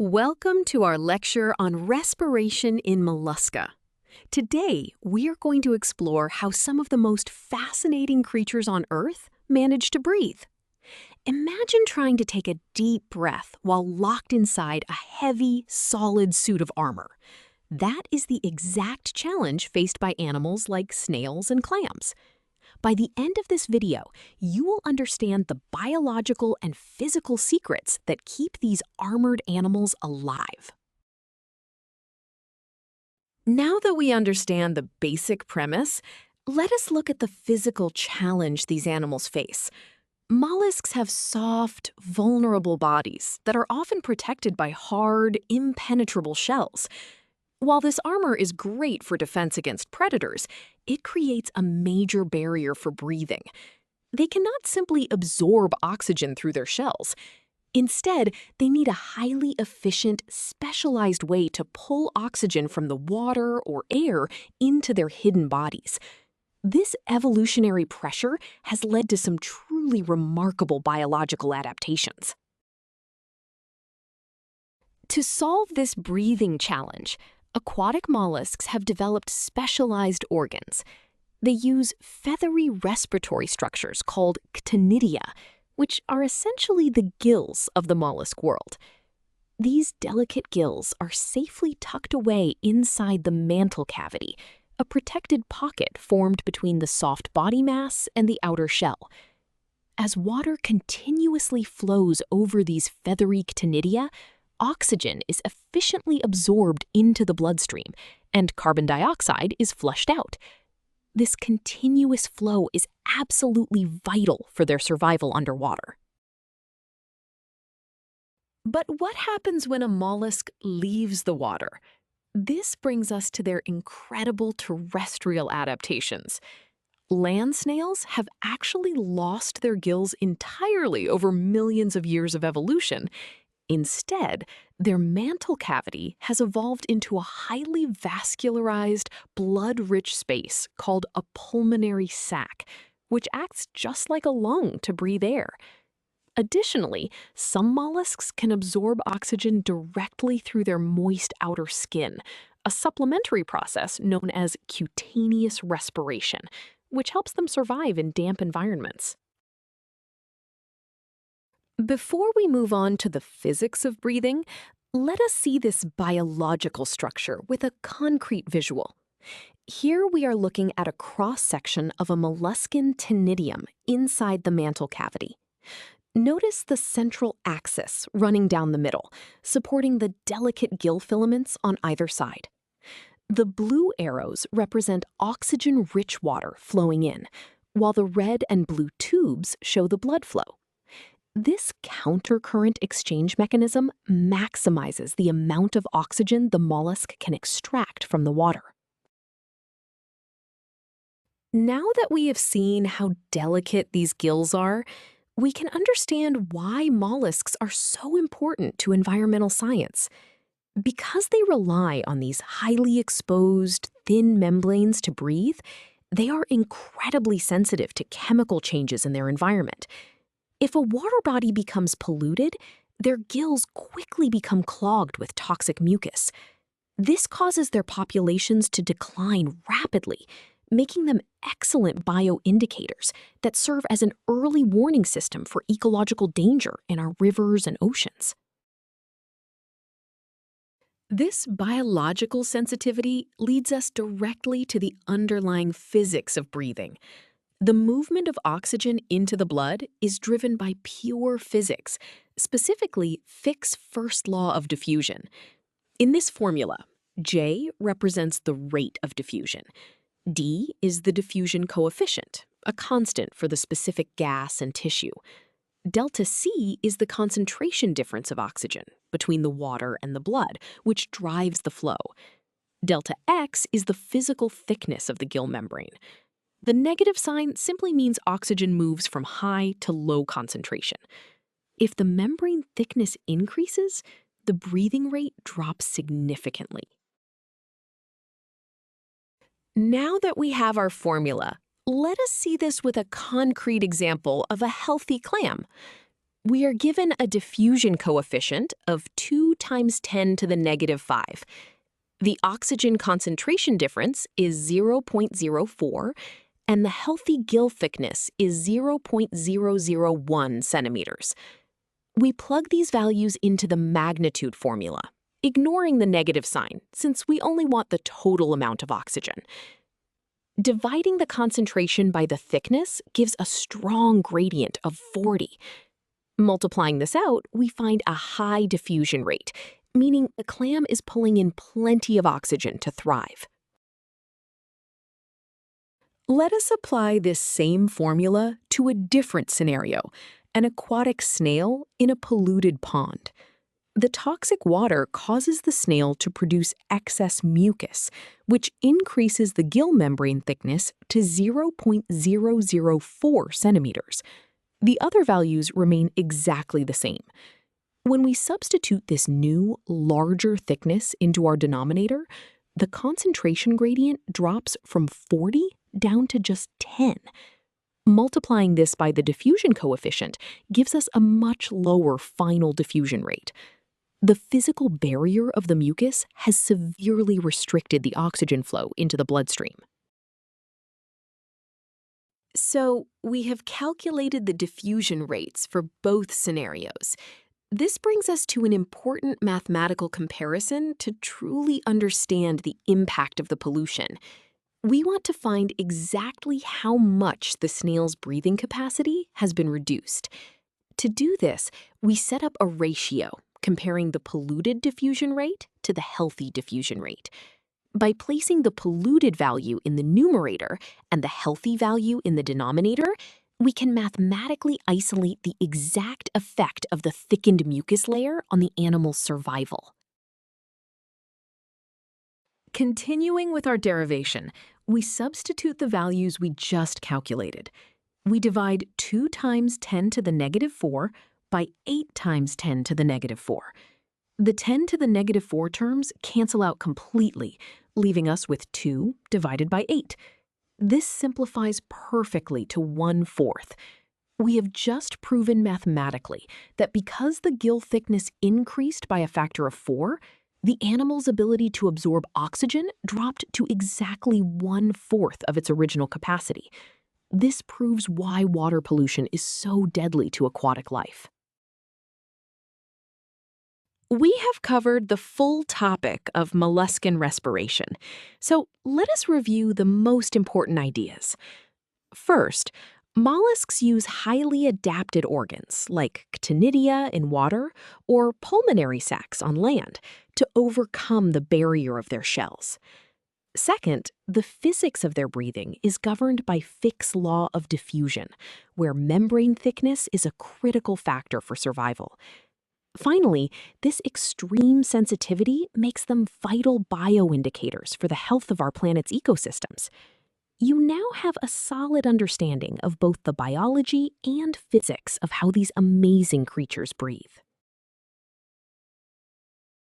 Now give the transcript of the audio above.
Welcome to our lecture on respiration in mollusca. Today, we are going to explore how some of the most fascinating creatures on Earth manage to breathe. Imagine trying to take a deep breath while locked inside a heavy, solid suit of armor. That is the exact challenge faced by animals like snails and clams. By the end of this video, you will understand the biological and physical secrets that keep these armored animals alive. Now that we understand the basic premise, let us look at the physical challenge these animals face. Mollusks have soft, vulnerable bodies that are often protected by hard, impenetrable shells. While this armor is great for defense against predators, it creates a major barrier for breathing. They cannot simply absorb oxygen through their shells. Instead, they need a highly efficient, specialized way to pull oxygen from the water or air into their hidden bodies. This evolutionary pressure has led to some truly remarkable biological adaptations. To solve this breathing challenge, aquatic mollusks have developed specialized organs. They use feathery respiratory structures called ctenidia, which are essentially the gills of the mollusk world. These delicate gills are safely tucked away inside the mantle cavity, a protected pocket formed between the soft body mass and the outer shell. As water continuously flows over these feathery ctenidia, oxygen is efficiently absorbed into the bloodstream, and carbon dioxide is flushed out. This continuous flow is absolutely vital for their survival underwater. But what happens when a mollusk leaves the water? This brings us to their incredible terrestrial adaptations. Land snails have actually lost their gills entirely over millions of years of evolution. Instead, their mantle cavity has evolved into a highly vascularized, blood-rich space called a pulmonary sac, which acts just like a lung to breathe air. Additionally, some mollusks can absorb oxygen directly through their moist outer skin, a supplementary process known as cutaneous respiration, which helps them survive in damp environments. Before we move on to the physics of breathing, let us see this biological structure with a concrete visual. Here we are looking at a cross-section of a molluscan ctenidium inside the mantle cavity. Notice the central axis running down the middle, supporting the delicate gill filaments on either side. The blue arrows represent oxygen-rich water flowing in, while the red and blue tubes show the blood flow. This countercurrent exchange mechanism maximizes the amount of oxygen the mollusk can extract from the water. Now that we have seen how delicate these gills are, we can understand why mollusks are so important to environmental science. Because they rely on these highly exposed, thin membranes to breathe, they are incredibly sensitive to chemical changes in their environment. If a water body becomes polluted, their gills quickly become clogged with toxic mucus. This causes their populations to decline rapidly, making them excellent bioindicators that serve as an early warning system for ecological danger in our rivers and oceans. This biological sensitivity leads us directly to the underlying physics of breathing. The movement of oxygen into the blood is driven by pure physics, specifically Fick's first law of diffusion. In this formula, J represents the rate of diffusion. D is the diffusion coefficient, a constant for the specific gas and tissue. Delta C is the concentration difference of oxygen between the water and the blood, which drives the flow. Delta X is the physical thickness of the gill membrane. The negative sign simply means oxygen moves from high to low concentration. If the membrane thickness increases, the breathing rate drops significantly. Now that we have our formula, let us see this with a concrete example of a healthy clam. We are given a diffusion coefficient of 2 times 10 to the negative 5. The oxygen concentration difference is 0.04, and the healthy gill thickness is 0.001 centimeters. We plug these values into the magnitude formula, ignoring the negative sign, since we only want the total amount of oxygen. Dividing the concentration by the thickness gives a strong gradient of 40. Multiplying this out, we find a high diffusion rate, meaning the clam is pulling in plenty of oxygen to thrive. Let us apply this same formula to a different scenario, an aquatic snail in a polluted pond. The toxic water causes the snail to produce excess mucus, which increases the gill membrane thickness to 0.004 centimeters. The other values remain exactly the same. When we substitute this new, larger thickness into our denominator, the concentration gradient drops from 40 down to just 10. Multiplying this by the diffusion coefficient gives us a much lower final diffusion rate. The physical barrier of the mucus has severely restricted the oxygen flow into the bloodstream. So, we have calculated the diffusion rates for both scenarios. This brings us to an important mathematical comparison to truly understand the impact of the pollution. We want to find exactly how much the snail's breathing capacity has been reduced. To do this, we set up a ratio comparing the polluted diffusion rate to the healthy diffusion rate. By placing the polluted value in the numerator and the healthy value in the denominator, we can mathematically isolate the exact effect of the thickened mucus layer on the animal's survival. Continuing with our derivation, we substitute the values we just calculated. We divide 2 times 10 to the negative 4 by 8 times 10 to the negative 4. The 10 to the negative 4 terms cancel out completely, leaving us with 2 divided by 8. This simplifies perfectly to 1/4. We have just proven mathematically that because the gill thickness increased by a factor of 4, the animal's ability to absorb oxygen dropped to exactly 1/4 of its original capacity. This proves why water pollution is so deadly to aquatic life. We have covered the full topic of molluscan respiration, so let us review the most important ideas. First, mollusks use highly adapted organs like ctenidia in water or pulmonary sacs on land to overcome the barrier of their shells. Second, the physics of their breathing is governed by Fick's law of diffusion, where membrane thickness is a critical factor for survival. Finally, this extreme sensitivity makes them vital bioindicators for the health of our planet's ecosystems. You now have a solid understanding of both the biology and physics of how these amazing creatures breathe.